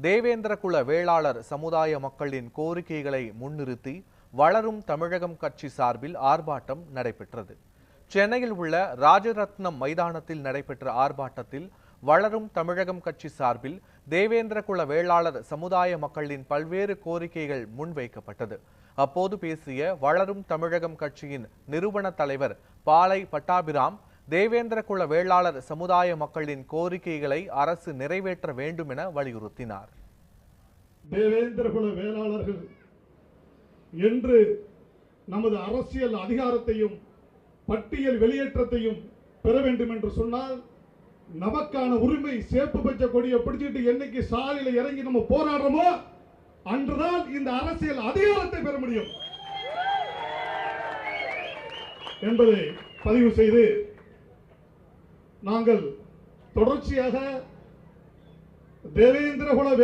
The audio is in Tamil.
தேவேந்திரகுல வேளாளர் சமுதாய மக்களின் கோரிக்கைகளை முன்னிறுத்தி வளரும் தமிழகம் கட்சி சார்பில் ஆர்ப்பாட்டம் நடைபெற்றது. சென்னையில் உள்ள ராஜரத்னம் மைதானத்தில் நடைபெற்ற ஆர்ப்பாட்டத்தில் வளரும் தமிழகம் கட்சி சார்பில் தேவேந்திரகுல வேளாளர் சமுதாய மக்களின் பல்வேறு கோரிக்கைகள் முன்வைக்கப்பட்டது. அப்போது பேசிய வளரும் தமிழகம் கட்சியின் நிறுவன தலைவர் பாலை பட்டாபிராம், தேவேந்திரகுல வேளாளர் சமுதாய மக்களின் கோரிக்கைகளை அரசு நிறைவேற்ற வேண்டும் என வலியுறுத்தினார். தேவேந்திரகுல வேளாளர்கள் என்று நமது அரசியல் அதிகாரத்தையும் பட்டியல் வெளியேற்றத்தையும் பெற வேண்டும் என்று சொன்னால், நமக்கான உரிமை சேப்பு பச்ச கொடியை பிடிச்சிட்டு என்னைக்கு சாலையில இறங்கி நம்ம போராடுறோமோ அன்றுதான் இந்த அரசியல் அதிகாரத்தை பெற முடியும் என்பதை பதிவு செய்து, நாங்கள் தொடர்ச்சியாக தேவேந்திரகுல